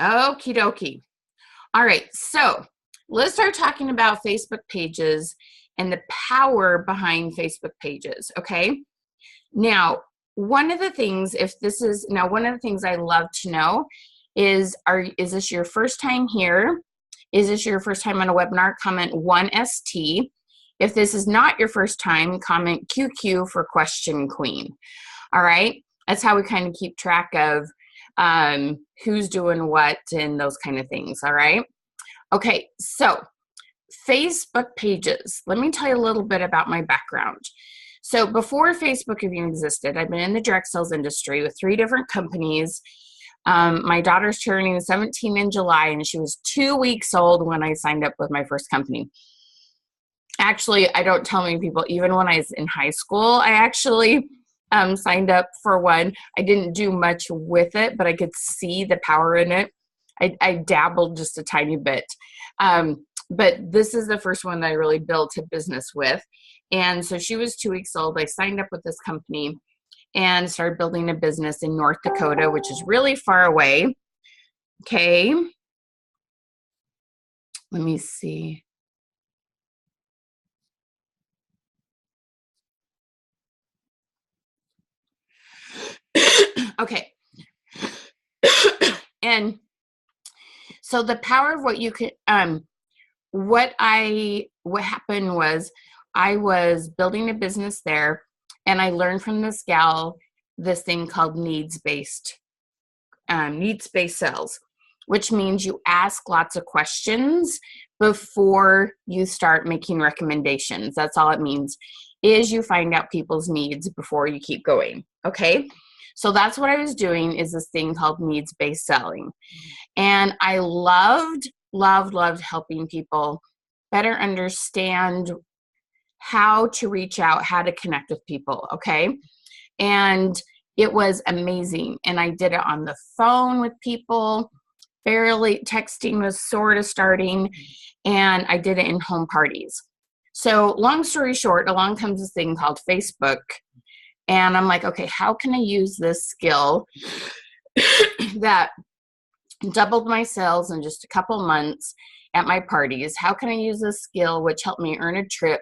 Okie dokie. All right, so let's start talking about Facebook pages and the power behind Facebook pages, okay? Now, one of the things, one of the things I love to know is this your first time here? Is this your first time on a webinar? Comment 1ST. If this is not your first time, comment QQ for Question Queen. All right, that's how we kind of keep track of who's doing what and those kind of things. All right. Okay, so Facebook pages. Let me tell you a little bit about my background. So before Facebook even existed, I've been in the direct sales industry with 3 different companies. My daughter's turning 17 in July, and she was 2 weeks old when I signed up with my first company. Actually, I don't tell many people, even when I was in high school, I actually signed up for one. I didn't do much with it, but I could see the power in it. I dabbled just a tiny bit. But this is the first one that I really built a business with. And so she was 2 weeks old. I signed up with this company and started building a business in North Dakota, which is really far away. Okay. Let me see. Okay. And so the power of what you could, what happened was I was building a business there, and I learned from this gal this thing called needs-based sales, which means you ask lots of questions before you start making recommendations. That's all it means, is you find out people's needs before you keep going. Okay. So that's what I was doing, is this thing called needs-based selling. And I loved helping people better understand how to reach out, how to connect with people, okay? And it was amazing. And I did it on the phone with people, barely texting was sort of starting, and I did it in home parties. So long story short, along comes this thing called Facebook. And I'm like, okay, how can I use this skill that doubled my sales in just a couple months at my parties? How can I use this skill, which helped me earn a trip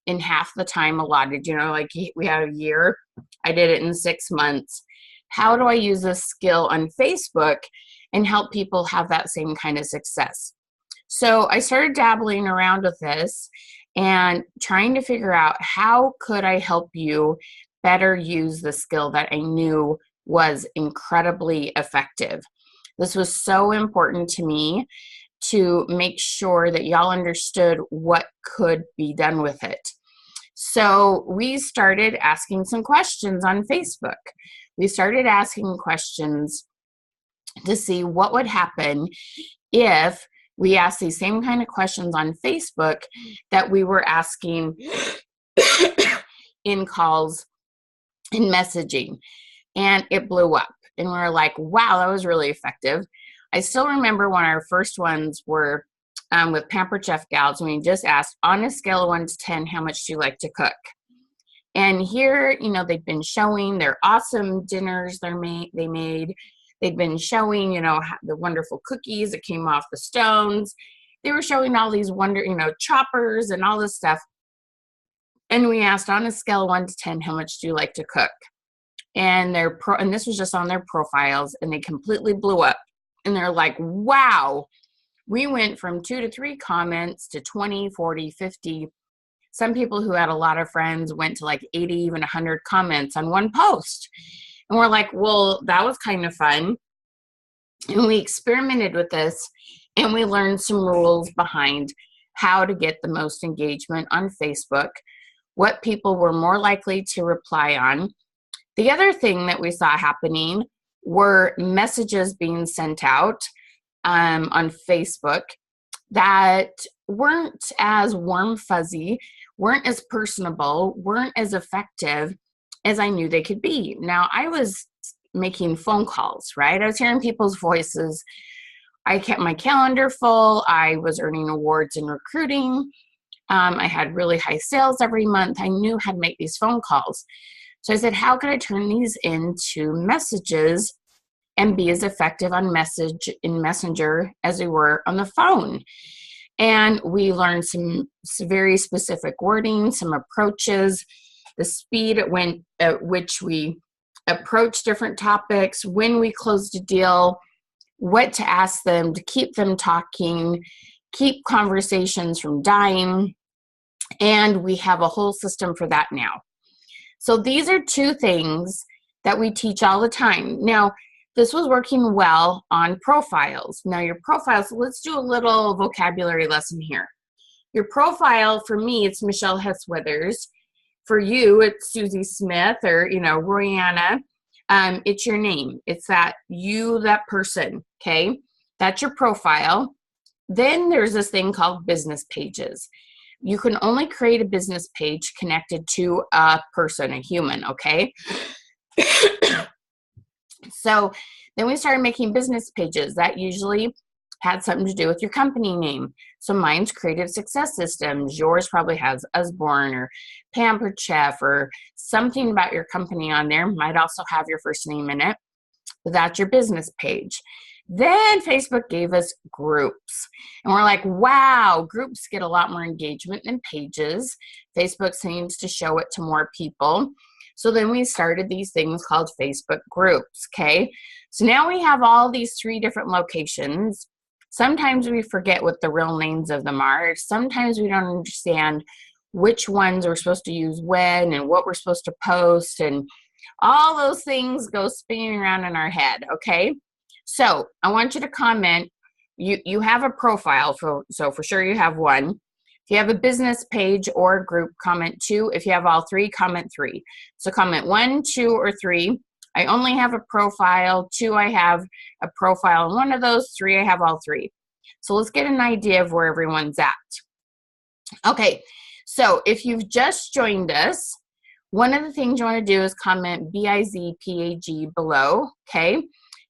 in half the time allotted? You know, like we had a year, I did it in 6 months. How do I use this skill on Facebook and help people have that same kind of success? So I started dabbling around with this and trying to figure out, how could I help you better use the skill that I knew was incredibly effective. This was so important to me to make sure that y'all understood what could be done with it. So we started asking some questions on Facebook. We started asking questions to see what would happen if we asked these same kind of questions on Facebook that we were asking in calls and messaging. And it blew up. And we were like, wow, that was really effective. I still remember when our first ones were with Pampered Chef Gals, and we just asked, on a scale of 1 to 10, how much do you like to cook? And here, you know, they've been showing their awesome dinners they made. They've been showing, you know, the wonderful cookies that came off the stones. They were showing all these choppers and all this stuff. And we asked, on a scale of 1 to 10, how much do you like to cook? And and this was just on their profiles, and they completely blew up. And they're like, wow, we went from 2 to 3 comments to 20, 40, 50. Some people who had a lot of friends went to like 80, even 100 comments on one post. And we're like, well, that was kind of fun. And we experimented with this, and we learned some rules behind how to get the most engagement on Facebook, what people were more likely to reply on. The other thing that we saw happening were messages being sent out on Facebook that weren't as warm fuzzy, weren't as personable, weren't as effective as I knew they could be. Now, I was making phone calls, right? I was hearing people's voices. I kept my calendar full. I was earning awards in recruiting. I had really high sales every month. I knew how to make these phone calls. So I said, how can I turn these into messages and be as effective on Messenger as we were on the phone. And we learned some very specific wording, some approaches, the speed at which we approach different topics, when we closed a deal, what to ask them to keep them talking, keep conversations from dying. And we have a whole system for that now. So these are two things that we teach all the time. Now, this was working well on profiles. Now your profiles, let's do a little vocabulary lesson here. Your profile, for me, it's Michelle Hess Withers. For you, it's Susie Smith or, Royanna. It's your name. It's that person, okay? That's your profile. Then there's this thing called business pages. You can only create a business page connected to a person, a human, okay? So then we started making business pages that usually had something to do with your company name. So mine's Creative Success Systems. Yours probably has Usborne or Pampered Chef or something about your company on there. Might also have your first name in it. But that's your business page. Then Facebook gave us groups. And we're like, wow, groups get a lot more engagement than pages. Facebook seems to show it to more people. So then we started these things called Facebook groups, okay? So now we have all these 3 different locations. Sometimes we forget what the real names of them are. Sometimes we don't understand which ones we're supposed to use when and what we're supposed to post, and all those things go spinning around in our head, okay? So I want you to comment. You have a profile, so for sure you have one. If you have a business page or a group, comment 2. If you have all 3, comment 3. So comment 1, 2, or 3. I only have a profile. 2, I have a profile in one of those. 3, I have all 3. So let's get an idea of where everyone's at. Okay, so if you've just joined us, one of the things you want to do is comment BIZPAG below, okay?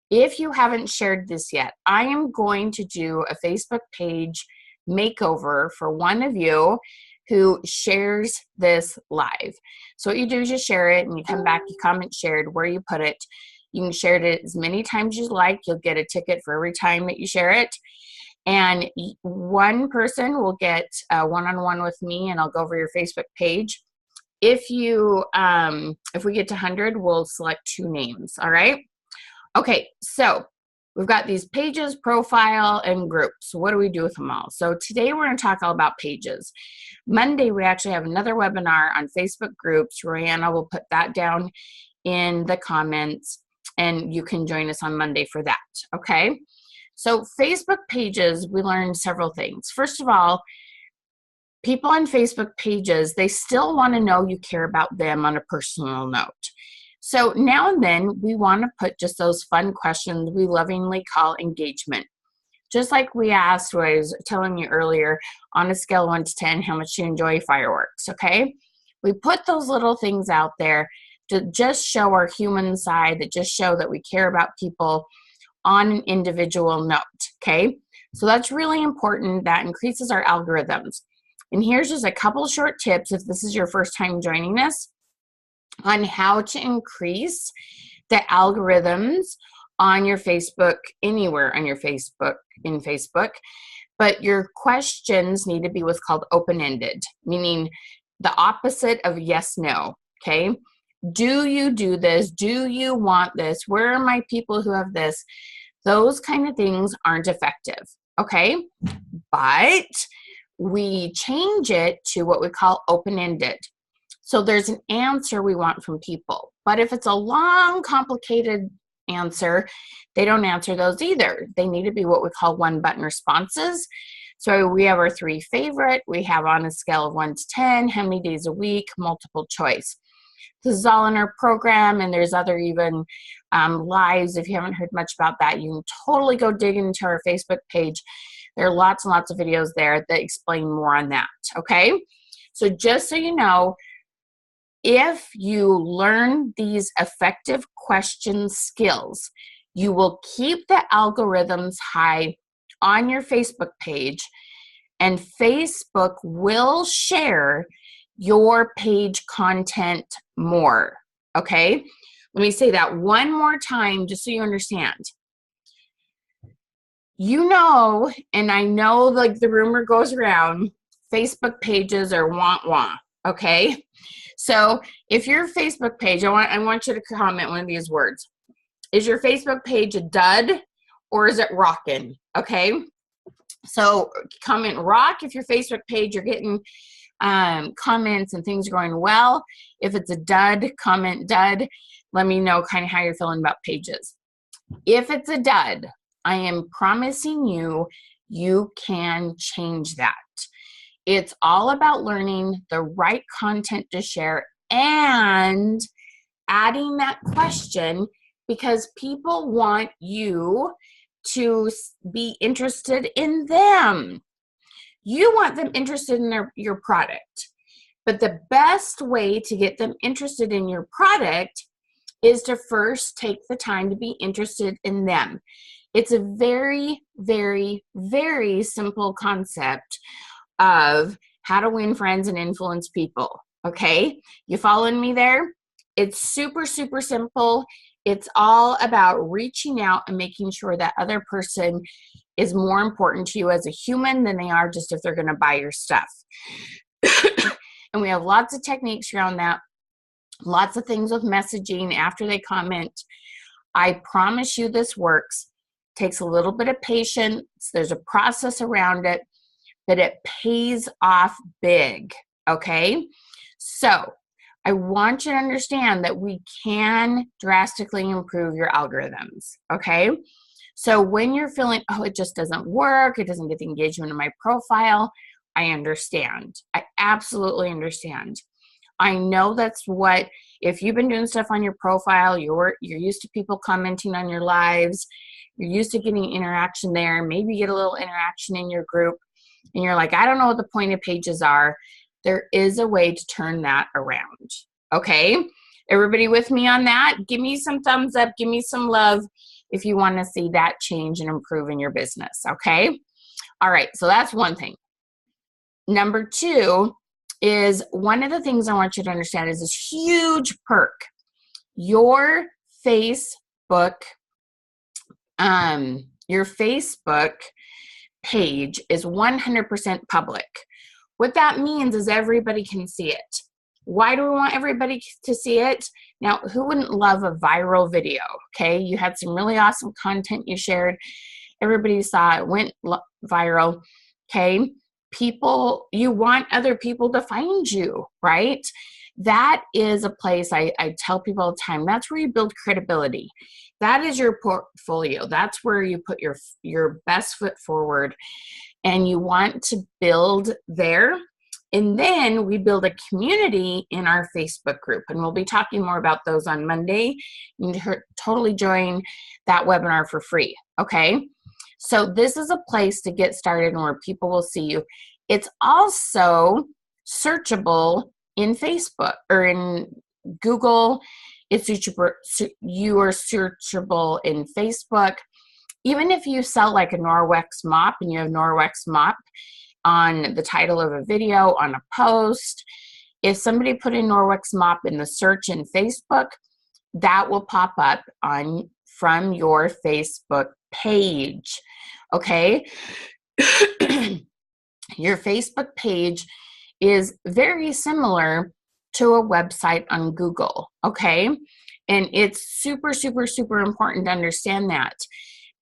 If you haven't shared this yet, I am going to do a Facebook page makeover for one of you who shares this live. So what you do is you share it and you come back, you comment shared where you put it. You can share it as many times as you like. You'll get a ticket for every time that you share it. And one person will get a one-on-one with me and I'll go over your Facebook page. If we get to 100, we'll select 2 names, all right? Okay, so we've got these pages, profile, and groups. What do we do with them all? So today we're going to talk all about pages. Monday, we actually have another webinar on Facebook groups. Royanna will put that down in the comments, and you can join us on Monday for that, okay? So Facebook pages, we learned several things. First of all, people on Facebook pages, they still want to know you care about them on a personal note. So now and then, we want to put just those fun questions we lovingly call engagement. Just like we asked, what I was telling you earlier, on a scale of 1 to 10, how much you enjoy fireworks, okay? We put those little things out there to just show our human side, that just show that we care about people on an individual note, okay? So that's really important. That increases our algorithms. And here's just a couple short tips if this is your first time joining us on how to increase the algorithms on your Facebook, anywhere on your Facebook, in Facebook. But your questions need to be what's called open-ended, meaning the opposite of yes, no, okay? Do you do this? Do you want this? Where are my people who have this? Those kind of things aren't effective, okay? But we change it to what we call open-ended. So there's an answer we want from people. But if it's a long, complicated answer, they don't answer those either. They need to be what we call one-button responses. So we have our 3 favorite. We have on a scale of 1 to 10, how many days a week, multiple choice. This is all in our program, and there's other even lives. If you haven't heard much about that, you can totally go dig into our Facebook page. There are lots and lots of videos there that explain more on that, okay? So just so you know, if you learn these effective question skills, you will keep the algorithms high on your Facebook page, and Facebook will share your page content more, okay? Let me say that one more time just so you understand. You know, and I know like the rumor goes around, Facebook pages are wah, okay? So if your Facebook page, I want you to comment one of these words. Is your Facebook page a dud or is it rockin'? Okay? So comment rock if your Facebook page, you're getting comments and things are going well. If it's a dud, comment dud. Let me know kind of how you're feeling about pages. If it's a dud, I am promising you, you can change that. It's all about learning the right content to share and adding that question, because people want you to be interested in them. You want them interested in your product. But the best way to get them interested in your product is to first take the time to be interested in them. It's a very, very, very simple concept of how to win friends and influence people. Okay? You following me there? It's super, super simple. It's all about reaching out and making sure that other person is more important to you as a human than they are just if they're going to buy your stuff. And we have lots of techniques around that. Lots of things with messaging after they comment. I promise you this works. Takes a little bit of patience. There's a process around it, but it pays off big, okay? So I want you to understand that we can drastically improve your algorithms, okay? So when you're feeling, oh, it just doesn't work, it doesn't get the engagement in my profile, I understand. I absolutely understand. I know that's what, if you've been doing stuff on your profile, you're used to people commenting on your lives, you're used to getting interaction there, maybe you get a little interaction in your group, and you're like, I don't know what the point of pages are. There is a way to turn that around, okay? Everybody with me on that? Give me some thumbs up, give me some love if you want to see that change and improve in your business, okay? All right, so that's one thing. Number two is, one of the things I want you to understand is this huge perk. Your Facebook page is 100% public. What that means is everybody can see it. Why do we want everybody to see it? Now, who wouldn't love a viral video? Okay, you had some really awesome content you shared. Everybody saw it, went viral. Okay, you want other people to find you, right? That is a place I tell people all the time, that's where you build credibility. That is your portfolio. That's where you put your best foot forward, and you want to build there. And then we build a community in our Facebook group, and we'll be talking more about those on Monday. You can totally join that webinar for free, okay? So this is a place to get started and where people will see you. It's also searchable in Facebook or in Google. You are searchable in Facebook. Even if you sell like a Norwex mop and you have Norwex mop on the title of a video, on a post, if somebody put in Norwex mop in the search in Facebook, that will pop up from your Facebook page, okay? Your Facebook page is very similar to a website on Google, okay? And it's super, super, super important to understand that,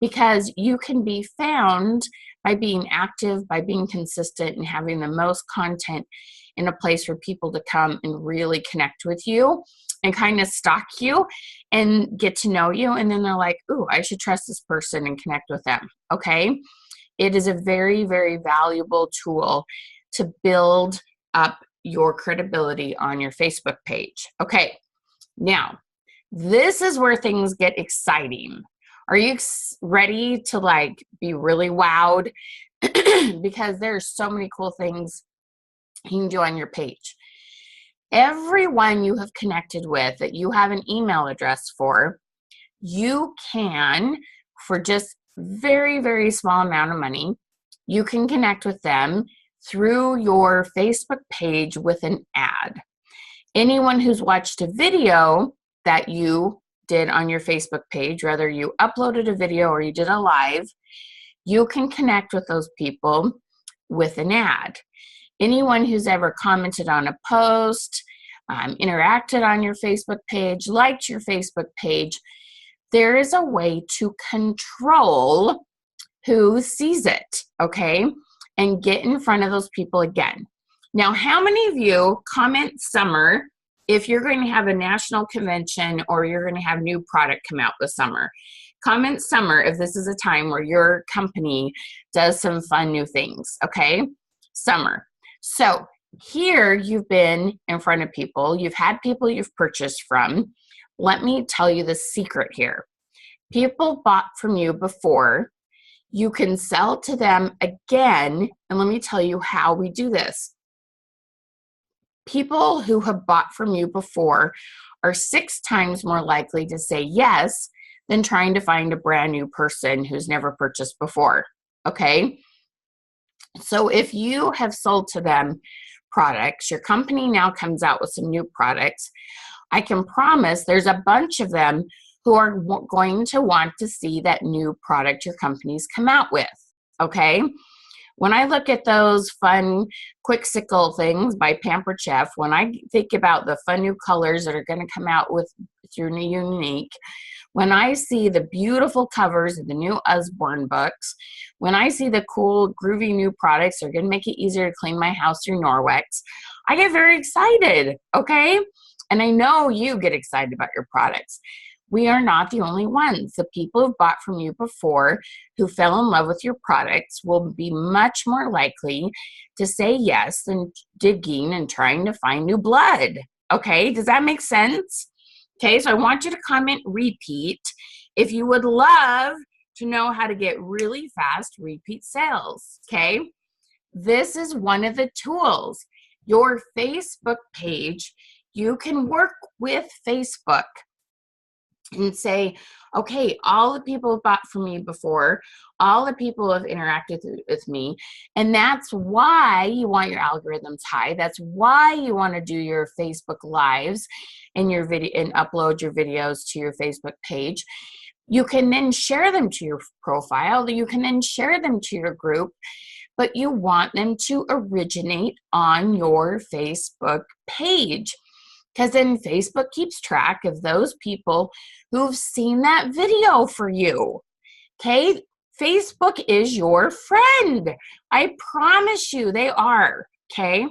because you can be found by being active, by being consistent, and having the most content in a place for people to come and really connect with you and kind of stalk you and get to know you. And then they're like, ooh, I should trust this person and connect with them, okay? It is a very, very valuable tool to build up your credibility on your Facebook page. Okay, now, this is where things get exciting. Are you ready to like be really wowed? Because there's so many cool things you can do on your page. Everyone you have connected with that you have an email address for, you can, for just very, very small amount of money, you can connect with them through your Facebook page with an ad. Anyone who's watched a video that you did on your Facebook page, whether you uploaded a video or you did a live, you can connect with those people with an ad. Anyone who's ever commented on a post, interacted on your Facebook page, liked your Facebook page, there is a way to control who sees it, okay? And get in front of those people again. Now, how many of you comment summer if you're going to have a national convention or you're going to have new product come out this summer? Comment summer if this is a time where your company does some fun new things, okay? Summer. So here you've been in front of people. You've had people you've purchased from. Let me tell you the secret here. People bought from you before. You can sell to them again. And let me tell you how we do this. People who have bought from you before are 6 times more likely to say yes than trying to find a brand new person who's never purchased before, okay? So if you have sold to them products, your company now comes out with some new products, I can promise there's a bunch of them who are going to want to see that new product your company's come out with, okay? When I look at those fun Quicksicle things by Pampered Chef, when I think about the fun new colors that are going to come out with through Younique, when I see the beautiful covers of the new Usborne books, when I see the cool, groovy new products that are going to make it easier to clean my house through Norwex, I get very excited, okay? And I know you get excited about your products. We are not the only ones. The people who bought from you before who fell in love with your products will be much more likely to say yes than digging and trying to find new blood. Okay, does that make sense? Okay, so I want you to comment repeat if you would love to know how to get really fast repeat sales. Okay, this is one of the tools. Your Facebook page, you can work with Facebook and say, okay, all the people who bought from me before, all the people who have interacted with me, and that's why you want your algorithms high. That's why you want to do your Facebook lives and your video and upload your videos to your Facebook page. You can then share them to your profile. You can then share them to your group, but you want them to originate on your Facebook page. Because then Facebook keeps track of those people who've seen that video for you. Okay? Facebook is your friend. I promise you they are. Okay?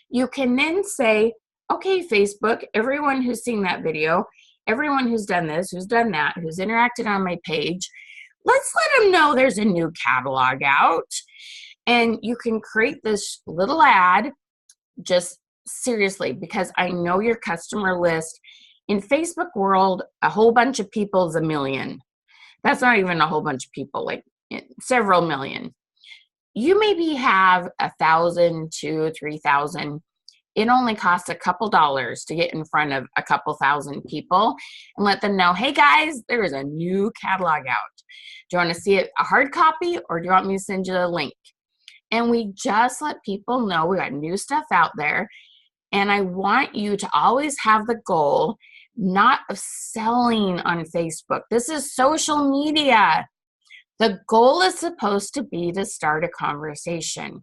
You can then say, okay, Facebook, everyone who's seen that video, everyone who's done this, who's done that, who's interacted on my page, let's let them know there's a new catalog out. And you can create this little ad, just seriously, because I know your customer list. In Facebook world, a whole bunch of people is a million. That's not even a whole bunch of people, like several million. You maybe have 1,000 to 3,000. It only costs a couple dollars to get in front of a couple thousand people and let them know, hey guys, there is a new catalog out. Do you want to see it a hard copy or do you want me to send you a link? And we just let people know we got new stuff out there. And I want you to always have the goal not of selling on Facebook. This is social media. The goal is supposed to be to start a conversation.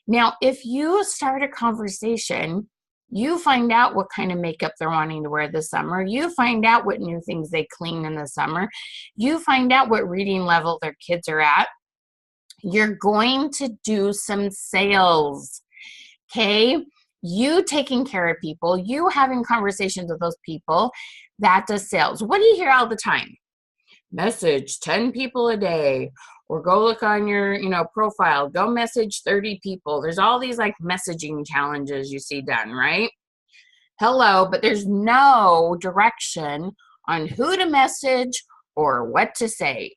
Now, if you start a conversation, you find out what kind of makeup they're wanting to wear this summer. You find out what new things they clean in the summer. You find out what reading level their kids are at. You're going to do some sales, okay? You taking care of people, you having conversations with those people, that does sales. What do you hear all the time? Message 10 people a day, or go look on your, profile, go message 30 people. There's all these like messaging challenges you see done, right? Hello, but there's no direction on who to message or what to say.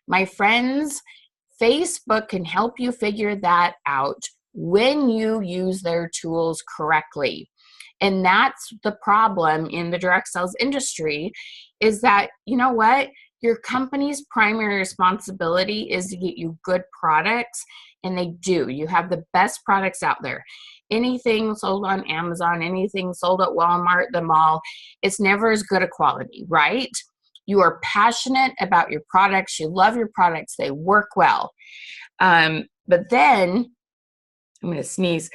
My friends, Facebook can help you figure that out when you use their tools correctly. And that's the problem in the direct sales industry, is that, you know what? Your company's primary responsibility is to get you good products, and they do. You have the best products out there. Anything sold on Amazon, anything sold at Walmart, the mall, it's never as good a quality, right? You are passionate about your products. You love your products. They work well. But then, I'm going to sneeze.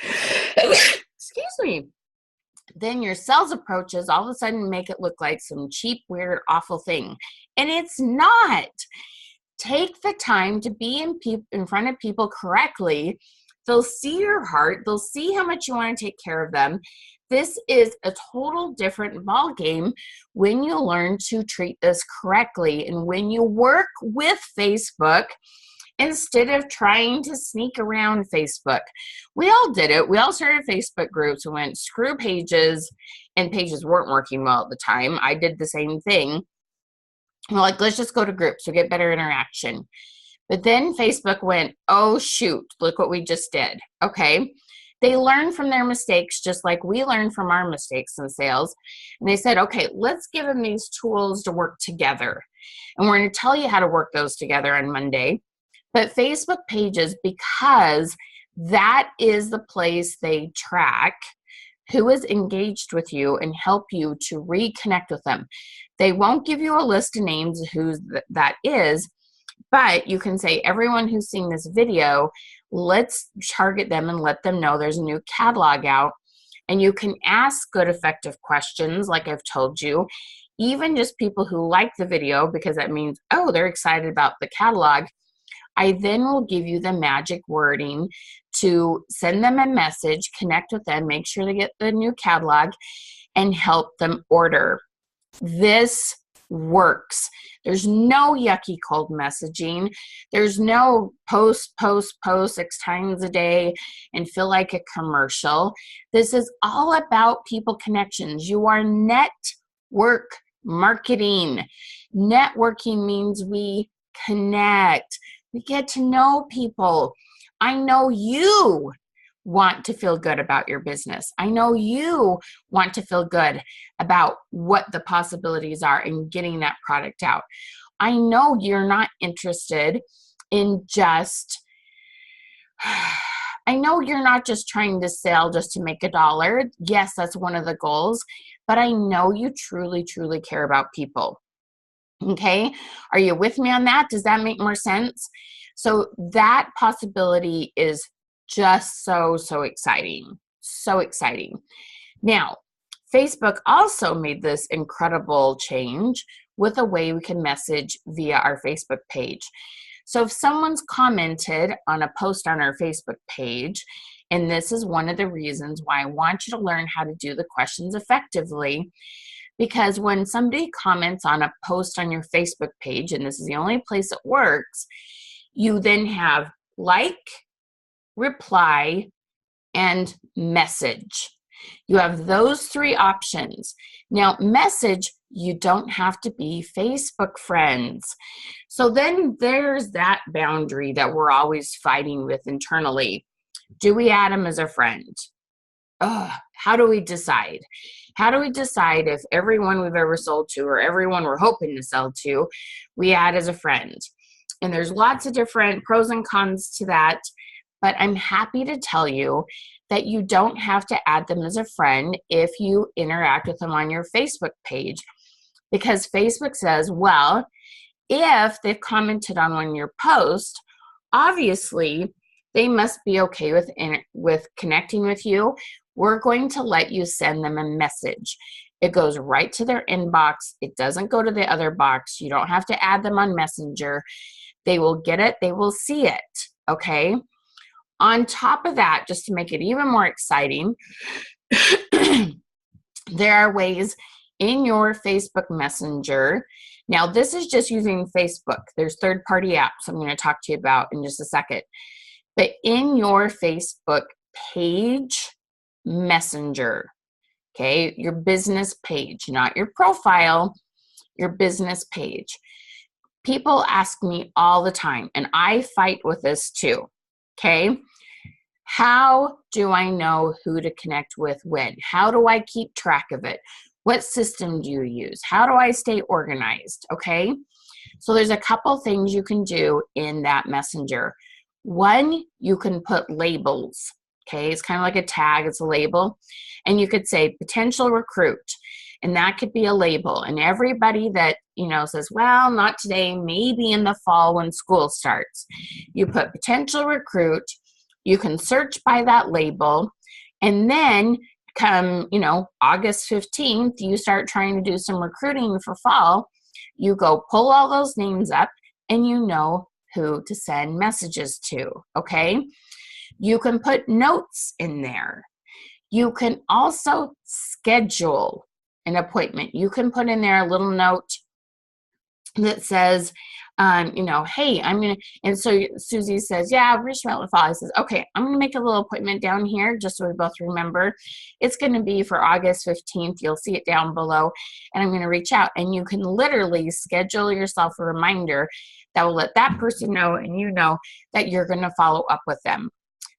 Excuse me. Then your sales approaches all of a sudden make it look like some cheap, weird, awful thing. And it's not. Take the time to be in front of people correctly. They'll see your heart. They'll see how much you want to take care of them. This is a total different ball game when you learn to treat this correctly. And when you work with Facebook, instead of trying to sneak around Facebook. We all did it. We all started Facebook groups and went, screw pages, and pages weren't working well at the time. I did the same thing. We're like, let's just go to groups to get better interaction. But then Facebook went, oh, shoot, look what we just did. Okay. They learned from their mistakes, just like we learned from our mistakes in sales. And they said, okay, let's give them these tools to work together. And we're going to tell you how to work those together on Monday. But Facebook pages, because that is the place they track who is engaged with you and help you to reconnect with them. They won't give you a list of names of who that is, but you can say, everyone who's seen this video, let's target them and let them know there's a new catalog out. And you can ask good, effective questions, like I've told you, even just people who like the video, because that means, oh, they're excited about the catalog. I then will give you the magic wording to send them a message, connect with them, make sure they get the new catalog, and help them order. This works. There's no yucky cold messaging. There's no post 6 times a day and feel like a commercial. This is all about people connections. You are network marketing. Networking means we connect. We get to know people. I know you want to feel good about your business. I know you want to feel good about what the possibilities are in getting that product out. I know you're not interested in just, I know you're not just trying to sell just to make $1. Yes, that's one of the goals, but I know you truly, truly care about people. Okay, are you with me on that? Does that make more sense? So that possibility is just so exciting. So exciting. Now, Facebook also made this incredible change with a way we can message via our Facebook page. So if someone's commented on a post on our Facebook page, and this is one of the reasons why I want you to learn how to do the questions effectively, because when somebody comments on a post on your Facebook page, and this is the only place it works, you then have like, reply, and message. You have those 3 options. Now, message, you don't have to be Facebook friends. So then there's that boundary that we're always fighting with internally. Do we add them as a friend? How do we decide? How do we decide if everyone we've ever sold to or everyone we're hoping to sell to, we add as a friend? And there's lots of different pros and cons to that, but I'm happy to tell you that you don't have to add them as a friend if you interact with them on your Facebook page, because Facebook says, well, if they've commented on one of your posts, obviously they must be okay with connecting with you. We're going to let you send them a message. It goes right to their inbox. It doesn't go to the other box. You don't have to add them on Messenger. They will get it. They will see it. Okay. On top of that, just to make it even more exciting, there are ways in your Facebook Messenger. Now, this is just using Facebook. There's third-party apps I'm going to talk to you about in just a second. But in your Facebook page Messenger, okay, your business page, not your profile, your business page. People ask me all the time, and I fight with this too, okay? How do I know who to connect with when? How do I keep track of it? What system do you use? How do I stay organized, okay? So there's a couple things you can do in that messenger. One, you can put labels. Okay, it's kind of like a tag, it's a label. And you could say potential recruit, and that could be a label. And everybody that, says, well, not today, maybe in the fall when school starts, you put potential recruit. You can search by that label, and then come, August 15th, you start trying to do some recruiting for fall. You go pull all those names up, and you know who to send messages to, okay? You can put notes in there. You can also schedule an appointment. You can put in there a little note that says, hey, I'm going to, and so Susie says, yeah, reach out in the fall. I says, okay, I'm going to make a little appointment down here just so we both remember. It's going to be for August 15th. You'll see it down below, and I'm going to reach out. And you can literally schedule yourself a reminder that will let that person know, and you know that you're going to follow up with them.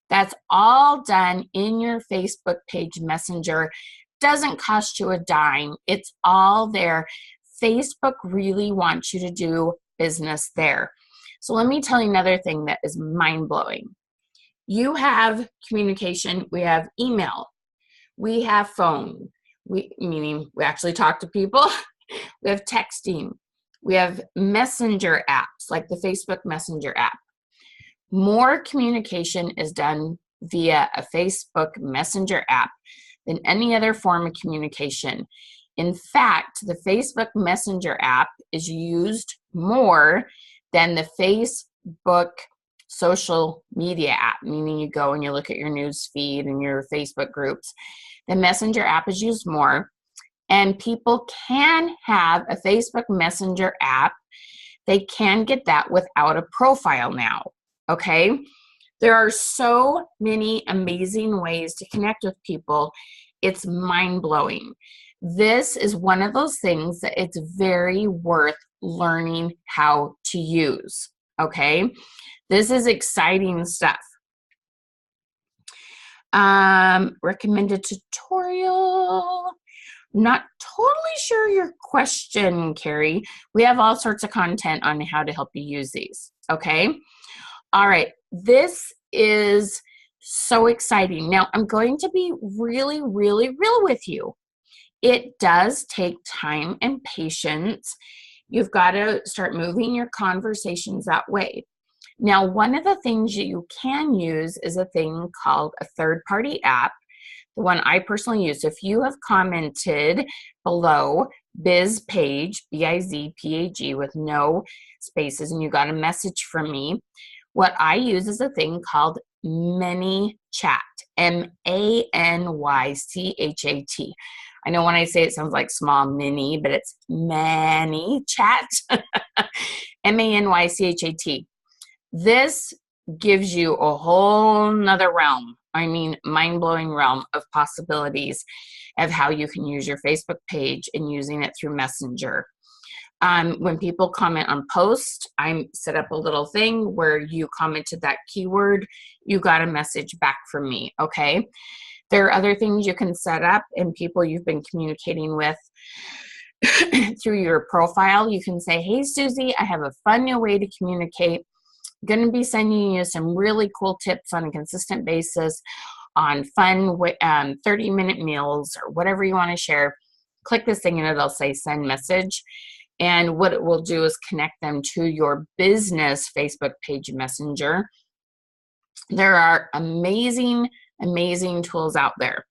That's all done in your Facebook page messenger. Doesn't cost you a dime. It's all there. Facebook really wants you to do business there. So let me tell you another thing that is mind-blowing. You have communication. We have email. We have phone. Meaning we actually talk to people. We have texting. We have messenger apps like the Facebook Messenger app. More communication is done via a Facebook Messenger app than any other form of communication. In fact, the Facebook Messenger app is used more than the Facebook social media app, meaning you go and you look at your news feed and your Facebook groups. The Messenger app is used more, and people can have a Facebook Messenger app. They can get that without a profile now, okay? There are so many amazing ways to connect with people. It's mind-blowing. This is one of those things that it's very worth learning how to use, okay? This is exciting stuff. Recommended tutorial. Not totally sure your question, Carrie. We have all sorts of content on how to help you use these, okay? All right, this is so exciting. Now, I'm going to be really, really real with you. It does take time and patience. You've got to start moving your conversations that way. Now, one of the things that you can use is a thing called a third-party app, the one I personally use. If you have commented below BizPage, B-I-Z-P-A-G, with no spaces, and you got a message from me, what I use is a thing called ManyChat, M-A-N-Y-C-H-A-T. I know when I say it sounds like small mini, but it's ManyChat, M-A-N-Y-C-H-A-T. This gives you a whole nother realm, mind-blowing realm of possibilities of how you can use your Facebook page and using it through Messenger. When people comment on posts, I set up a little thing where you commented that keyword, you got a message back from me, okay? There are other things you can set up, and people you've been communicating with through your profile. You can say, hey, Susie, I have a fun new way to communicate. I'm going to be sending you some really cool tips on a consistent basis on fun 30-minute meals or whatever you want to share. Click this thing and it'll say send message. And what it will do is connect them to your business Facebook page messenger. There are amazing tools out there.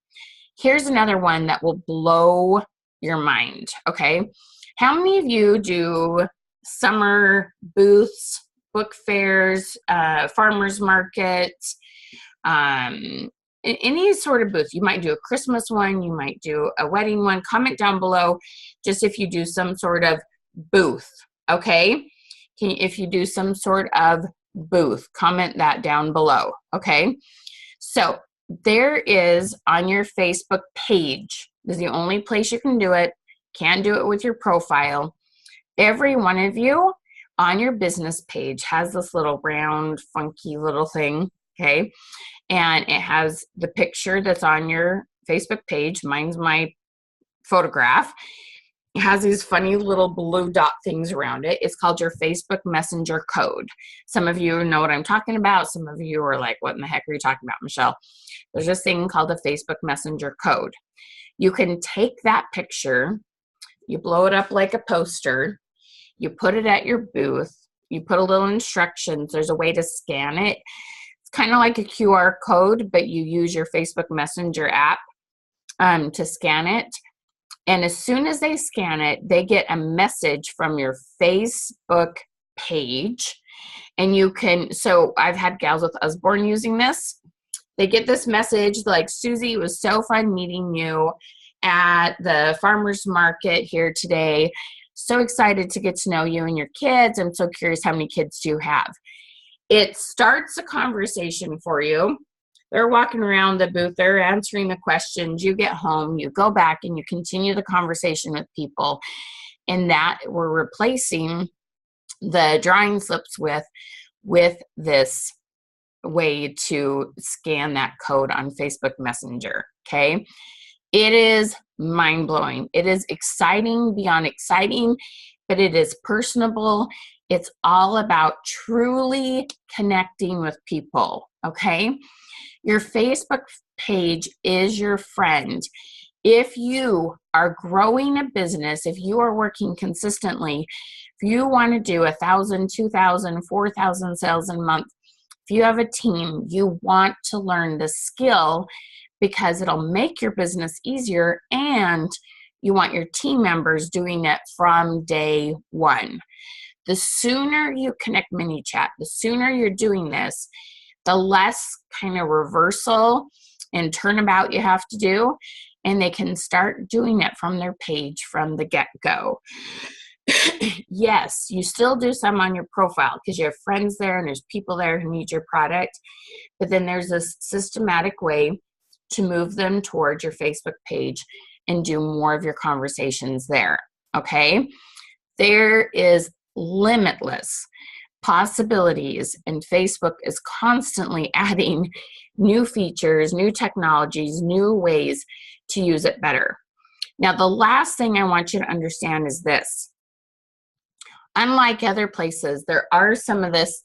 Here's another one that will blow your mind, okay? How many of you do summer booths, book fairs, farmers markets, any sort of booth? You might do a Christmas one, you might do a wedding one. Comment down below just if you do some sort of booth, okay? If you do some sort of booth, comment that down below, okay? So there is on your Facebook page, this is the only place you can do it. Can do it with your profile. Every one of you on your business page has this little round, funky little thing, okay? And it has the picture that's on your Facebook page. Mine's my photograph. It has these funny little blue dot things around it. It's called your Facebook Messenger code. Some of you know what I'm talking about. Some of you are like, what in the heck are you talking about, Michelle? There's this thing called a Facebook Messenger code. You can take that picture, you blow it up like a poster, you put it at your booth, you put a little instructions. There's a way to scan it. It's kind of like a QR code, but you use your Facebook Messenger app to scan it. And as soon as they scan it, they get a message from your Facebook page. And you can, so I've had gals with Usborne using this. They get this message like, Susie, it was so fun meeting you at the farmer's market here today. So excited to get to know you and your kids. I'm so curious, how many kids do you have? It starts a conversation for you. They're walking around the booth, they're answering the questions. You get home, you go back and you continue the conversation with people. And that we're replacing the drawing slips with this way to scan that code on Facebook Messenger, okay? It is mind-blowing. It is exciting beyond exciting, but it is personable. It's all about truly connecting with people, okay? Your Facebook page is your friend. If you are growing a business, if you are working consistently, if you want to do 1,000, 2,000, 4,000 sales a month, if you have a team, you want to learn the skill because it'll make your business easier, and you want your team members doing it from day one. The sooner you connect ManyChat, the sooner you're doing this, the less kind of reversal and turnabout you have to do, and they can start doing it from their page from the get-go. Yes, you still do some on your profile because you have friends there and there's people there who need your product, but then there's a systematic way to move them towards your Facebook page and do more of your conversations there, okay? There is limitless possibilities, and Facebook is constantly adding new features, new technologies, new ways to use it better. Now, the last thing I want you to understand is this. Unlike other places, there is some of this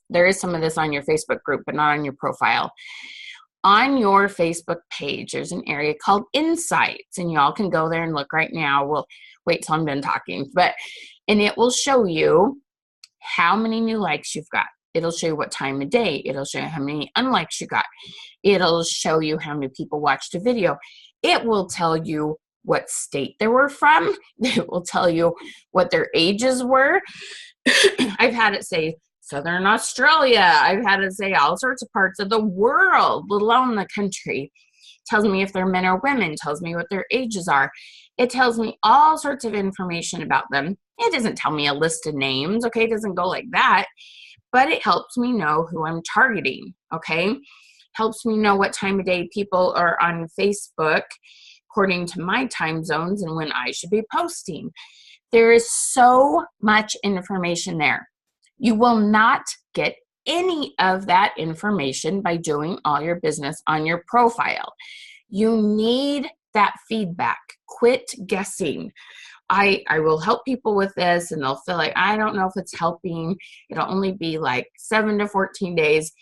on your Facebook group, but not on your profile. On your Facebook page, there's an area called Insights, and y'all can go there and look right now. We'll wait till I'm done talking, and it will show you how many new likes you've got. It'll show you what time of day. It'll show you how many unlikes you got. It'll show you how many people watched a video. It will tell you what state they were from. It will tell you what their ages were. I've had it say Southern Australia. I've had it say all sorts of parts of the world, let alone the country. It tells me if they're men or women, tells me what their ages are. It tells me all sorts of information about them. It doesn't tell me a list of names, okay? It doesn't go like that, but it helps me know who I'm targeting, okay? Helps me know what time of day people are on Facebook according to my time zones and when I should be posting. There is so much information there. You will not get any of that information by doing all your business on your profile. You need that feedback. Quit guessing. I will help people with this, and they'll feel like, I don't know if it's helping. It'll only be like 7 to 14 days.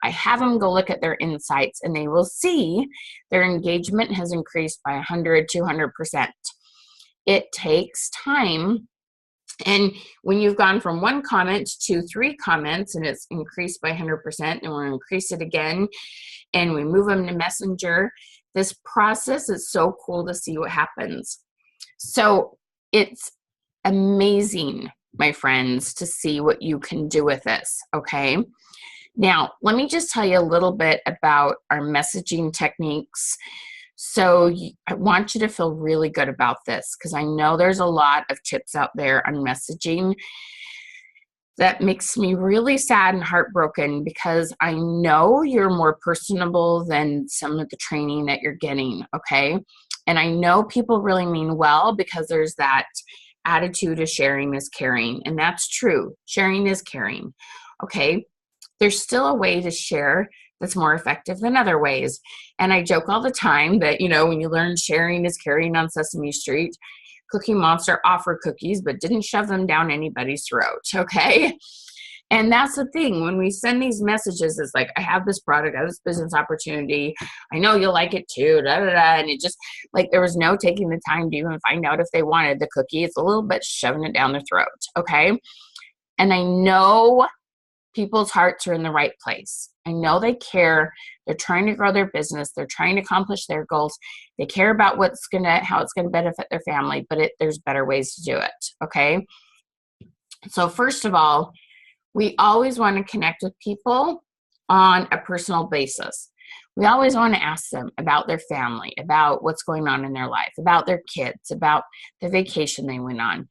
I have them go look at their insights, and they will see their engagement has increased by 100, 200%. It takes time. And when you've gone from 1 comment to 3 comments and it's increased by 100%, and we'll increase it again, and we move them to Messenger, this process is so cool to see what happens. So it's amazing, my friends, to see what you can do with this, okay? Now, let me just tell you a little bit about our messaging techniques. So I want you to feel really good about this, because I know there's a lot of tips out there on messaging that makes me really sad and heartbroken, because I know you're more personable than some of the training that you're getting, okay? And I know people really mean well, because there's that attitude of sharing is caring, and that's true. Sharing is caring, okay? There's still a way to share that's more effective than other ways. And I joke all the time that, when you learn sharing is caring on Sesame Street, Cookie Monster offered cookies, but didn't shove them down anybody's throat, okay? And that's the thing. When we send these messages, it's like, I have this product, I have this business opportunity. I know you'll like it too, da, da, da. And it just, like, there was no taking the time to even find out if they wanted the cookie. It's a little bit shoving it down their throat, okay? And I know people's hearts are in the right place. I know they care. They're trying to grow their business. They're trying to accomplish their goals. They care about how it's gonna benefit their family, but there's better ways to do it, okay? So first of all, we always want to connect with people on a personal basis. We always want to ask them about their family, about what's going on in their life, about their kids, about the vacation they went on.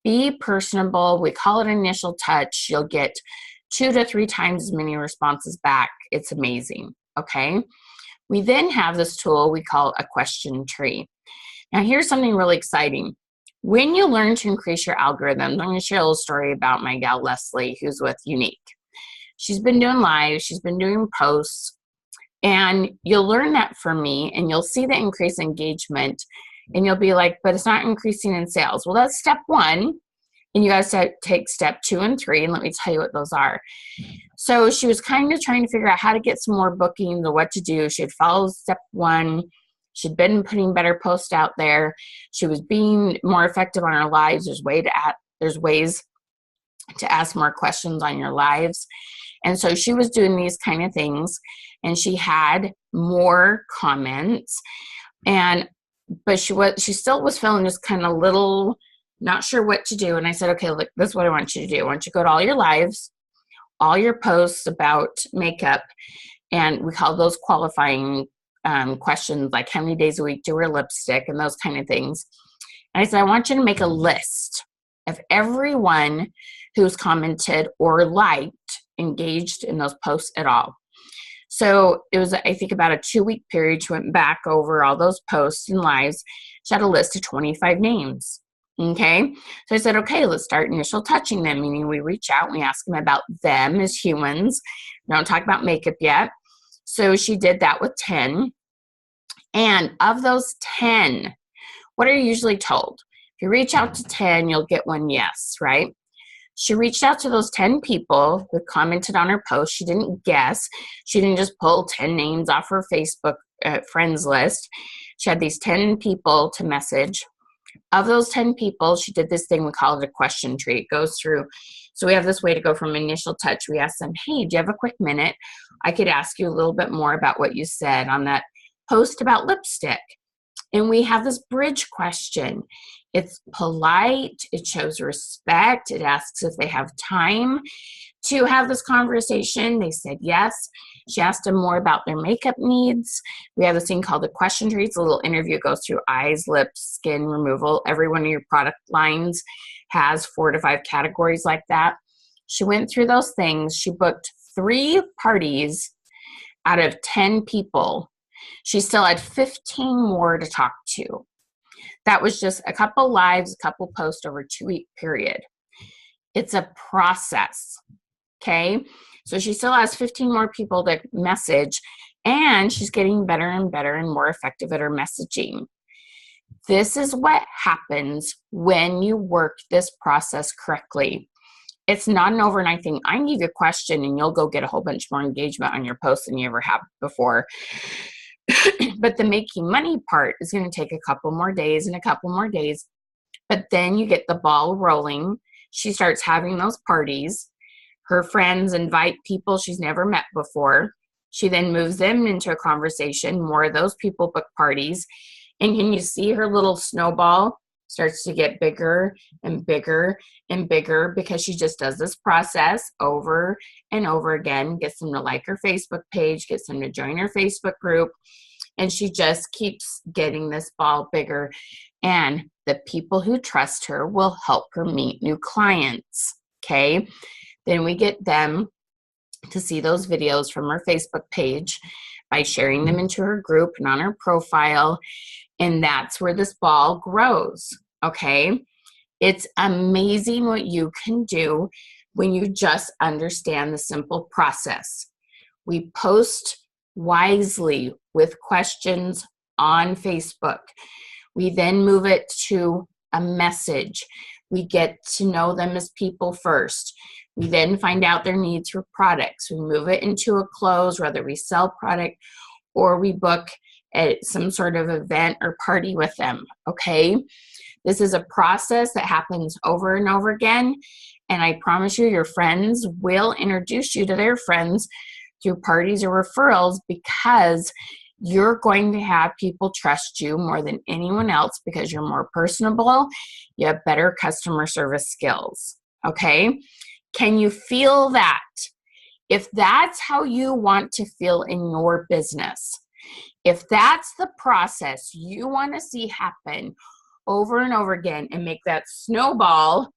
Be personable. We call it initial touch. You'll get 2 to 3 times as many responses back. It's amazing, okay? We then have this tool we call a question tree. Now, here's something really exciting. When you learn to increase your algorithms, I'm going to share a little story about my gal Leslie, who's with Younique. She's been doing lives, she's been doing posts, and you'll learn that from me, and you'll see the increased engagement, and you'll be like, but it's not increasing in sales. Well, that's step 1, and you guys take step 2 and 3, and let me tell you what those are. So she was kind of trying to figure out how to get some more bookings or what to do. She had followed step 1. She'd been putting better posts out there. She was being more effective on her lives. There's ways to ask more questions on your lives. And so she was doing these kind of things, and she had more comments. But she still was feeling just kind of little, not sure what to do. And I said, okay, look, this is what I want you to do. I want you to go to all your lives, all your posts about makeup, and we call those qualifying questions, like how many days a week do you wear lipstick and those kind of things. And I said, I want you to make a list of everyone who's commented or liked, engaged in those posts at all. So it was, I think, about a 2-week period. She went back over all those posts and lives. She had a list of 25 names. Okay. So I said, okay, let's start initial touching them, meaning we reach out and we ask them about them as humans. We don't talk about makeup yet. So she did that with 10. And of those 10, what are you usually told? If you reach out to 10, you'll get 1 yes, right? She reached out to those 10 people who commented on her post. She didn't guess. She didn't just pull 10 names off her Facebook friends list. She had these 10 people to message. Of those 10 people, she did this thing, we call it a question tree. It goes through. So we have this way to go from initial touch. We ask them, hey, do you have a quick minute? I could ask you a little bit more about what you said on that post about lipstick. And we have this bridge question. It's polite. It shows respect. It asks if they have time to have this conversation. They said yes. She asked them more about their makeup needs. We have this thing called the question tree. It's a little interview. It goes through eyes, lips, skin removal. Every one of your product lines has 4 to 5 categories like that. She went through those things. She booked 3 parties out of 10 people. She still had 15 more to talk to. That was just a couple lives, a couple posts over a 2-week period. It's a process, okay? So she still has 15 more people to message, and she's getting better and better and more effective at her messaging. This is what happens when you work this process correctly. It's not an overnight thing. I can give you a question and you'll go get a whole bunch more engagement on your post than you ever have before. But the making money part is going to take a couple more days and a couple more days. But then you get the ball rolling. She starts having those parties. Her friends invite people she's never met before. She then moves them into a conversation. More of those people book parties. And can you see her little snowball starts to get bigger and bigger and bigger because she just does this process over and over again, gets them to like her Facebook page, gets them to join her Facebook group, and she just keeps getting this ball bigger. And the people who trust her will help her meet new clients, okay? Then we get them to see those videos from her Facebook page by sharing them into her group and on her profile. And that's where this ball grows, okay? It's amazing what you can do when you just understand the simple process. We post wisely with questions on Facebook. We then move it to a message. We get to know them as people first. We then find out their needs for products. We move it into a close, whether we sell product or we book at some sort of event or party with them, okay? This is a process that happens over and over again, and I promise you, your friends will introduce you to their friends through parties or referrals, because you're going to have people trust you more than anyone else because you're more personable, you have better customer service skills, okay? Can you feel that? If that's how you want to feel in your business, if that's the process you want to see happen over and over again and make that snowball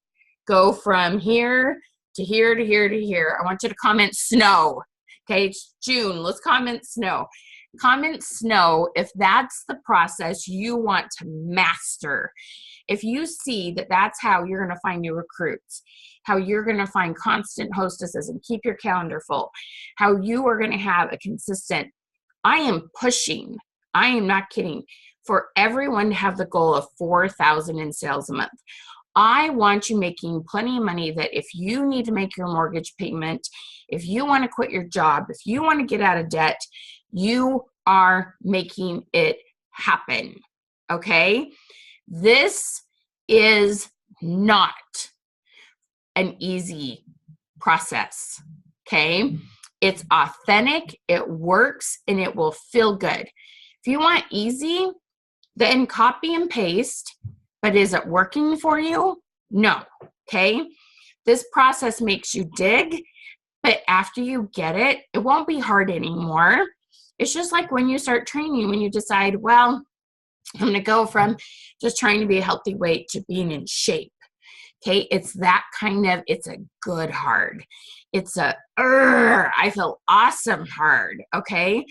go from here to here to here to here, I want you to comment snow. Okay, it's June. Let's comment snow. Comment snow if that's the process you want to master. If you see that that's how you're going to find new recruits, how you're going to find constant hostesses and keep your calendar full, how you are going to have a consistent, I am pushing, I am not kidding, for everyone to have the goal of 4,000 in sales a month. I want you making plenty of money that if you need to make your mortgage payment, if you want to quit your job, if you want to get out of debt, you are making it happen, okay? This is not an easy process, okay? It's authentic, it works, and it will feel good. If you want easy, then copy and paste. But is it working for you? No, okay? This process makes you dig, but after you get it, it won't be hard anymore. It's just like when you start training, when you decide, well, I'm going to go from just trying to be a healthy weight to being in shape. Okay, it's that kind of, it's a good hard. It's a, I feel awesome hard, okay?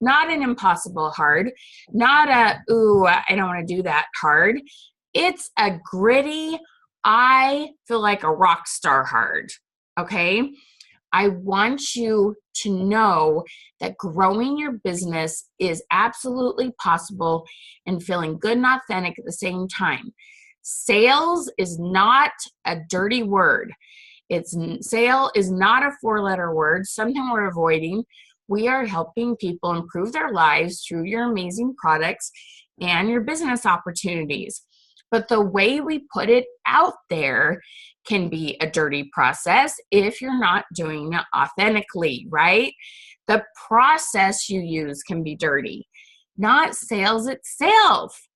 Not an impossible hard, not a, ooh, I don't want to do that hard. It's a gritty, I feel like a rock star hard, okay? I want you to know that growing your business is absolutely possible and feeling good and authentic at the same time. Sales is not a dirty word. Sale is not a four-letter word, something we're avoiding. We are helping people improve their lives through your amazing products and your business opportunities. But the way we put it out there can be a dirty process if you're not doing it authentically, right? The process you use can be dirty, not sales itself.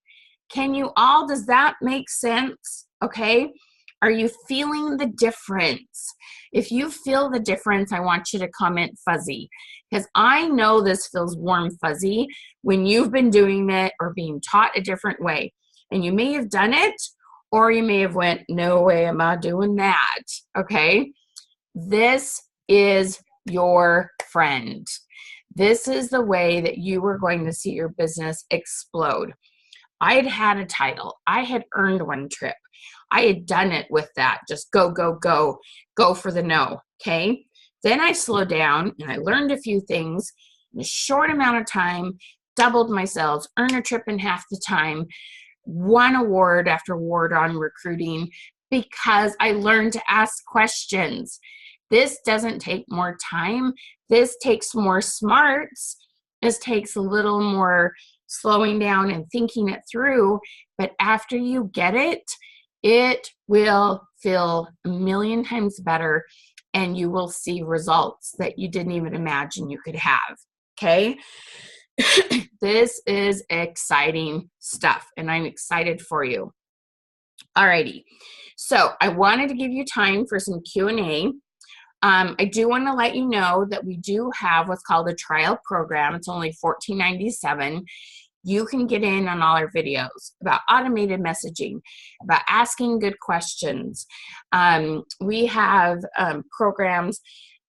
Does that make sense? Okay. Are you feeling the difference? If you feel the difference, I want you to comment fuzzy, because I know this feels warm fuzzy when you've been doing it or being taught a different way. And you may have done it, or you may have went, no way am I doing that. Okay. This is your friend. This is the way that you are going to see your business explode. I had had a title. I had earned one trip. I had done it with that. Just go, go, go, go for the no. Okay. Then I slowed down and I learned a few things in a short amount of time, doubled my sales, earned a trip in half the time, won award after award on recruiting because I learned to ask questions. This doesn't take more time. This takes more smarts. This takes a little more slowing down and thinking it through. But after you get it, it will feel a million times better and you will see results that you didn't even imagine you could have. Okay. This is exciting stuff and I'm excited for you. Alrighty. So I wanted to give you time for some Q&A. I do want to let you know that we do have what's called a trial program. It's only $14.97. You can get in on all our videos about automated messaging, about asking good questions. We have programs.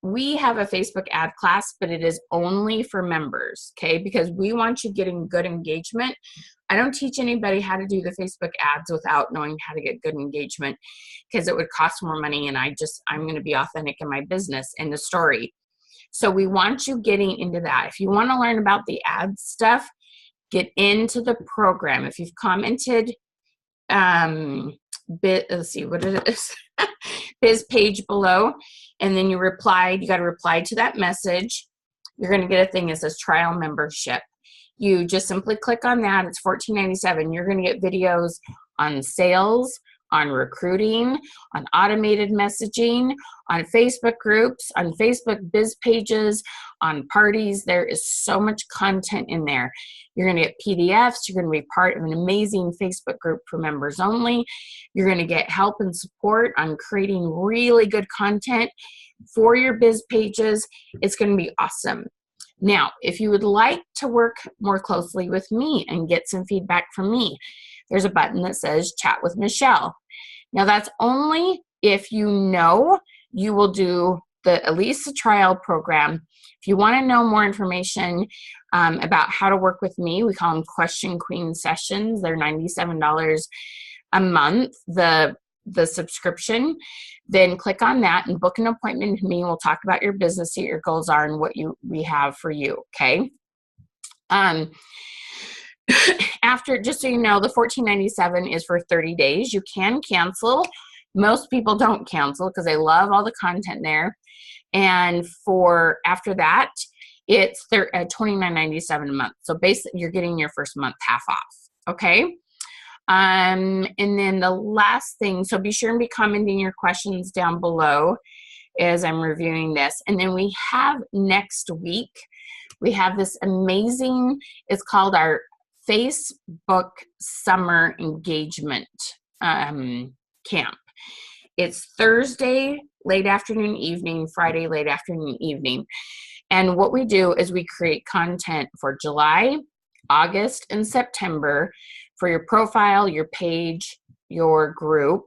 We have a Facebook ad class, but it is only for members, okay? Because we want you getting good engagement. I don't teach anybody how to do the Facebook ads without knowing how to get good engagement because it would cost more money and I'm going to be authentic in my business and the story. So we want you getting into that. If you want to learn about the ad stuff, get into the program. If you've commented let's see what it is, biz page below, and then you got to reply to that message. You're going to get a thing that says trial membership. You just simply click on that. It's $14.97. You're going to get videos on sales, on recruiting, on automated messaging, on Facebook groups, on Facebook biz pages, on parties. There is so much content in there. You're going to get PDFs. You're going to be part of an amazing Facebook group for members only. You're going to get help and support on creating really good content for your biz pages. It's going to be awesome. Now, if you would like to work more closely with me and get some feedback from me, there's a button that says Chat with Michelle. Now, that's only if you know you will do at least the trial program. If you want to know more information about how to work with me, we call them Question Queen sessions. They're $97 a month, the subscription. Then click on that and book an appointment with me. We'll talk about your business, what your goals are, and what we have for you, okay? After, just so you know, the $14.97 is for 30 days. You can cancel. Most people don't cancel because they love all the content there. And after that, it's $29.97 a month. So basically, you're getting your first month half off, okay? And then the last thing, so be sure and be commenting your questions down below as I'm reviewing this. And then we have next week, we have this amazing, it's called our Facebook Summer Engagement Camp. It's Thursday, late afternoon, evening, Friday, late afternoon, evening. And what we do is we create content for July, August, and September for your profile, your page, your group.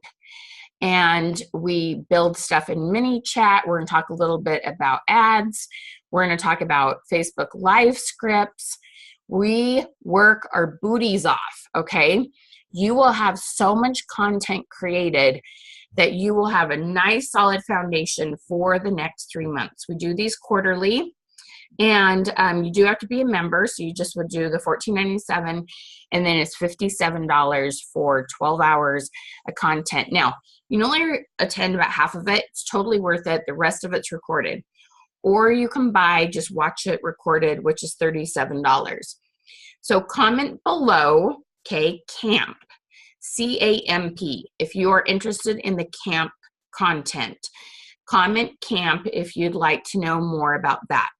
And we build stuff in mini chat. We're going to talk a little bit about ads. We're going to talk about Facebook Live scripts. We work our booties off, okay? You will have so much content created that you will have a nice solid foundation for the next 3 months. We do these quarterly. And you do have to be a member, so you just would do the $14.97, and then it's $57 for 12 hours of content. Now, you can only attend about half of it. It's totally worth it. The rest of it's recorded. Or you can just watch it recorded, which is $37. So comment below, okay, camp, C-A-M-P, if you are interested in the camp content. Comment camp if you'd like to know more about that.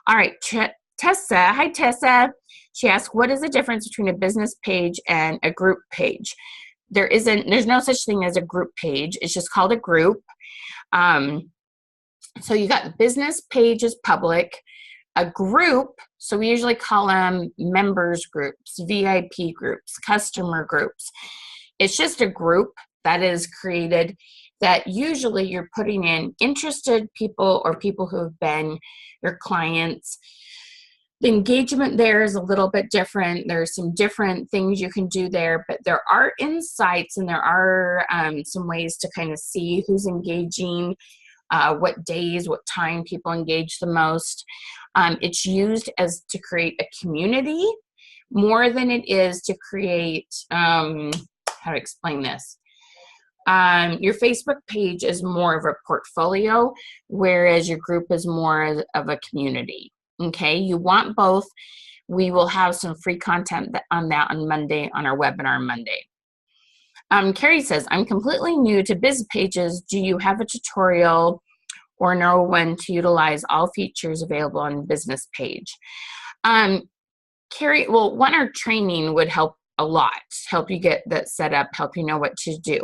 All right, Tessa. Hi, Tessa. She asked, what is the difference between a business page and a group page? There's no such thing as a group page. It's just called a group. So you got the business page is public, a group. So we usually call them members groups, VIP groups, customer groups. It's just a group that is created that usually you're putting in interested people or people who have been your clients. The engagement there is a little bit different. There's some different things you can do there, but there are insights and there are some ways to kind of see who's engaging, what days, what time people engage the most. It's used to create a community more than it is to create, how to explain this? Your Facebook page is more of a portfolio, whereas your group is more of a community. Okay, you want both. We will have some free content on that on Monday, on our webinar Monday. Carrie says, I'm completely new to biz pages. Do you have a tutorial or know when to utilize all features available on business page? Carrie, well, our training would help a lot, help you get that set up, help you know what to do.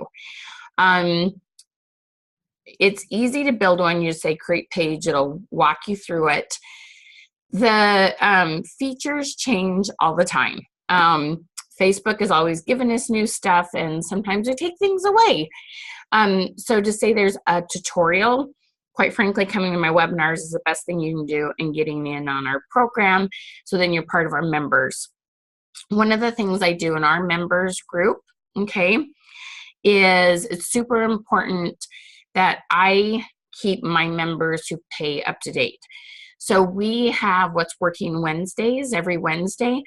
It's easy to build one. You say create page, it'll walk you through it. The features change all the time. Facebook is always giving us new stuff, and sometimes they take things away. So to say there's a tutorial, quite frankly, coming to my webinars is the best thing you can do in getting in on our program, so then you're part of our members. One of the things I do in our members group, okay, is it's super important that I keep my members who pay up to date. So we have what's working Wednesdays every Wednesday.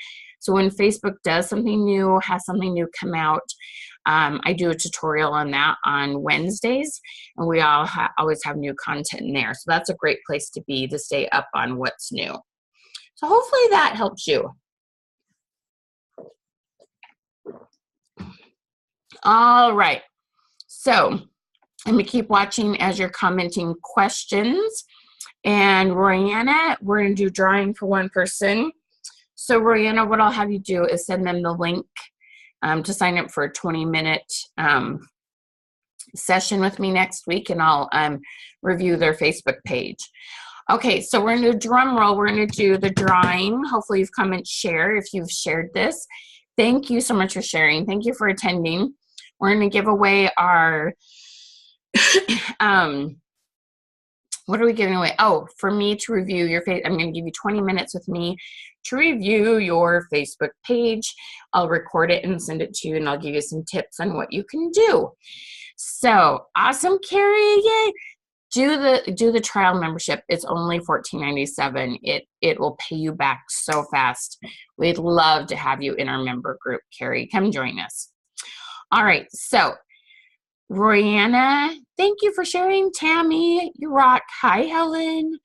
So when Facebook does something new, has something new come out, I do a tutorial on that on Wednesdays, and we always have new content in there. So that's a great place to be to stay up on what's new. So hopefully that helps you. All right. So I'm going to keep watching as you're commenting questions. And Royanna, we're going to do drawing for one person. So Royanna, what I'll have you do is send them the link to sign up for a 20-minute session with me next week, and I'll review their Facebook page. Okay, so we're going to drum roll. We're going to do the drawing. Hopefully you've come and share if you've shared this. Thank you so much for sharing. Thank you for attending. We're going to give away our, what are we giving away? Oh, for me to review your face, I'm going to give you 20 minutes with me to review your Facebook page. I'll record it and send it to you, and I'll give you some tips on what you can do. So awesome, Carrie! Yay! Do the trial membership. It's only $14.97. It will pay you back so fast. We'd love to have you in our member group, Carrie. Come join us. All right, so Royanna, thank you for sharing. Tammy, you rock. Hi, Helen.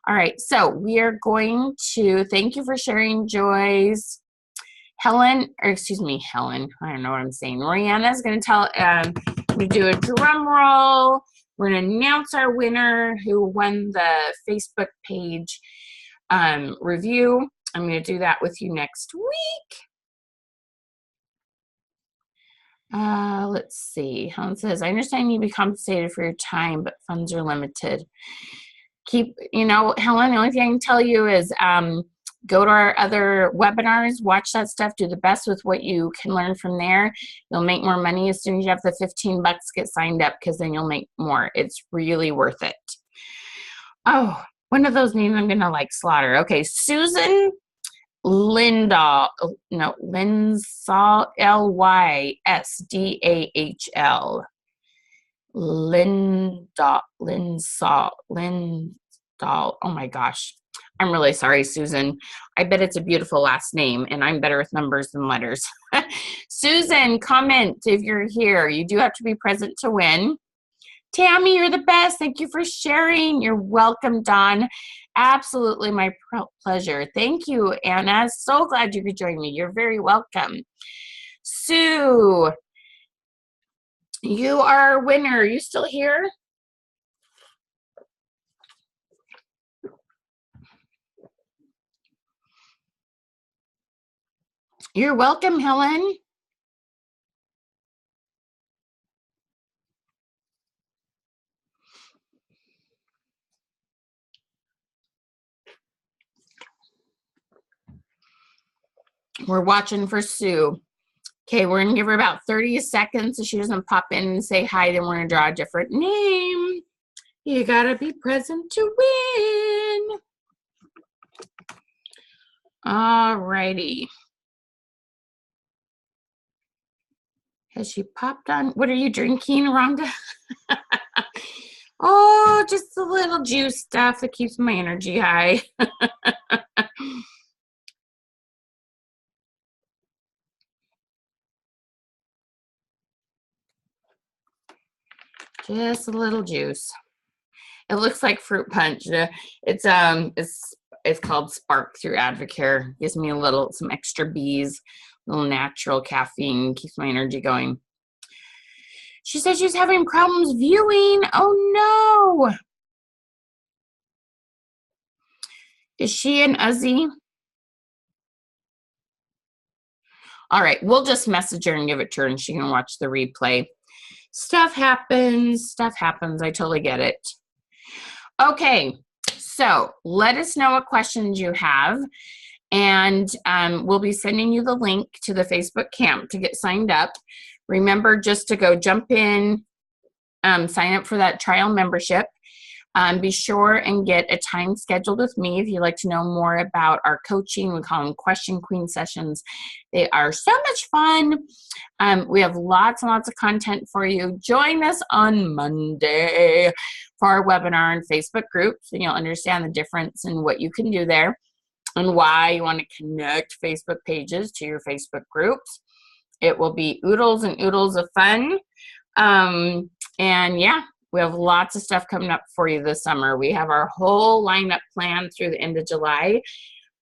All right, so we are going to, thank you for sharing, Joyce. Helen, or excuse me, Helen, I don't know what I'm saying. Royanna is going to we do a drum roll. We're going to announce our winner who won the Facebook page review. I'm going to do that with you next week. Let's see. Helen says, I understand you be compensated for your time, but funds are limited. Helen, the only thing I can tell you is go to our other webinars, watch that stuff, do the best with what you can learn from there. You'll make more money as soon as you have the 15 bucks, get signed up, because then you'll make more. It's really worth it. Oh, one of those names I'm going to slaughter. Okay, Susan Lindahl, no, Lynsahl, Lysdahl. Lindahl. Oh my gosh. I'm really sorry, Susan. I bet it's a beautiful last name, and I'm better with numbers than letters. Susan, comment if you're here. You do have to be present to win. Tammy, you're the best. Thank you for sharing. You're welcome, Dawn. Absolutely my pleasure. Thank you, Anna. So glad you could join me. You're very welcome. Sue, you are our winner. Are you still here? You're welcome, Helen. We're watching for Sue. Okay, we're going to give her about 30 seconds so she doesn't pop in and say hi. Then we're going to draw a different name. You got to be present to win. All righty. Has she popped on? What are you drinking, Rhonda? Oh, just a little juice stuff that keeps my energy high. Just a little juice. It looks like fruit punch. It's called Spark through Advocare. Gives me some extra bees, a little natural caffeine, keeps my energy going. She said she's having problems viewing. Oh no. Is she an Uzzy? All right, we'll just message her and give it to her, and she can watch the replay. Stuff happens. I totally get it. Okay, so let us know what questions you have, and we'll be sending you the link to the Facebook camp to get signed up. Remember just to go jump in, sign up for that trial membership. Be sure and get a time scheduled with me if you'd like to know more about our coaching. We call them Question Queen sessions. They are so much fun. We have lots and lots of content for you. Join us on Monday for our webinar and Facebook groups, and you'll understand the difference in what you can do there. and why you want to connect Facebook pages to your Facebook groups. It will be oodles and oodles of fun. And yeah, we have lots of stuff coming up for you this summer. We have our whole lineup planned through the end of July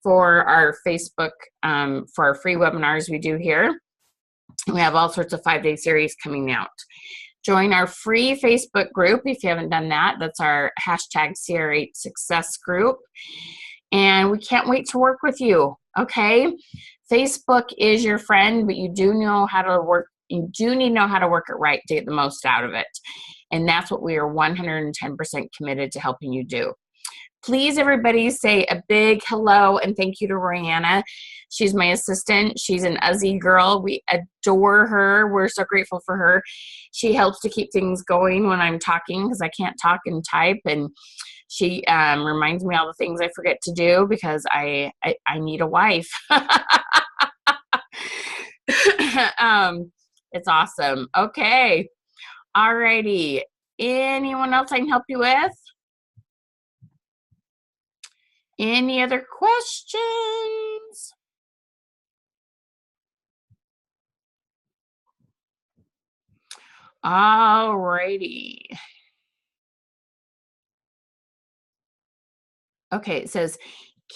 for our Facebook, for our free webinars we do here. We have all sorts of 5-day series coming out. Join our free Facebook group if you haven't done that. That's our hashtag CR8 Success group. And we can't wait to work with you, okay? Facebook is your friend, but you do know how to work. You do need to know how to work it right to get the most out of it. And that's what we are 110% committed to helping you do. Please, everybody, say a big hello and thank you to Rihanna. She's my assistant. She's an Aussie girl. We adore her. We're so grateful for her. She helps to keep things going when I'm talking because I can't talk and type. And she reminds me all the things I forget to do because I need a wife. It's awesome. Okay. Alrighty. Anyone else I can help you with? Any other questions? Alrighty. Okay, it says,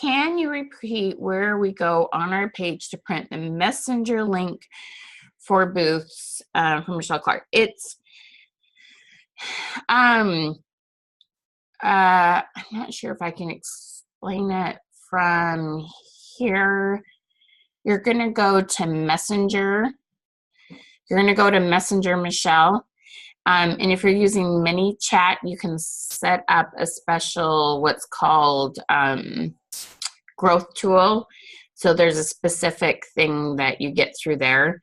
can you repeat where we go on our page to print the messenger link for booths from Michelle Clark? It's I'm not sure if I can explain it from here. You're going to go to Messenger. You're going to go to Messenger Michelle. And if you're using ManyChat, you can set up a special, what's called growth tool. So there's a specific thing that you get through there.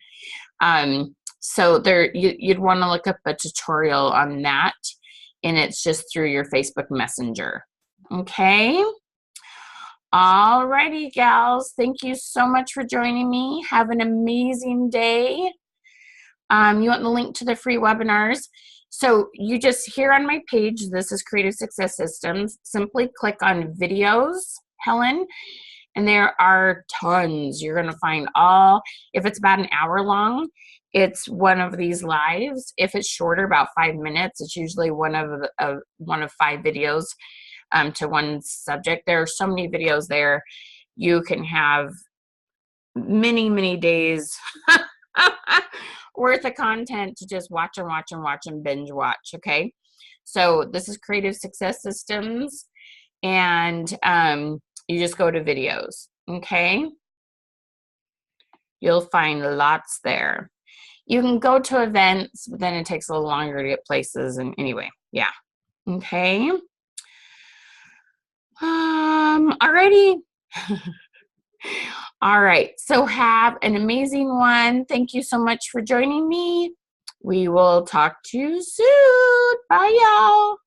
So there, you'd want to look up a tutorial on that, and it's just through your Facebook Messenger. Okay. Alrighty, gals. Thank you so much for joining me. Have an amazing day. You want the link to the free webinars. So you just, here on my page, this is Creative Success Systems. Simply click on videos, Helen, and there are tons. You're going to find all, if it's about an hour long, it's one of these lives. If it's shorter, about 5 minutes, it's usually one of 5 videos to one subject. There are so many videos there. You can have many, many days worth of content to just watch and watch and watch and binge watch, okay? So this is Creative Success Systems, and you just go to videos, okay? You'll find lots there. You can go to events, but then it takes a little longer to get places, and anyway, yeah, okay? Alrighty. All right, so have an amazing one. Thank you so much for joining me. We will talk to you soon. Bye, y'all.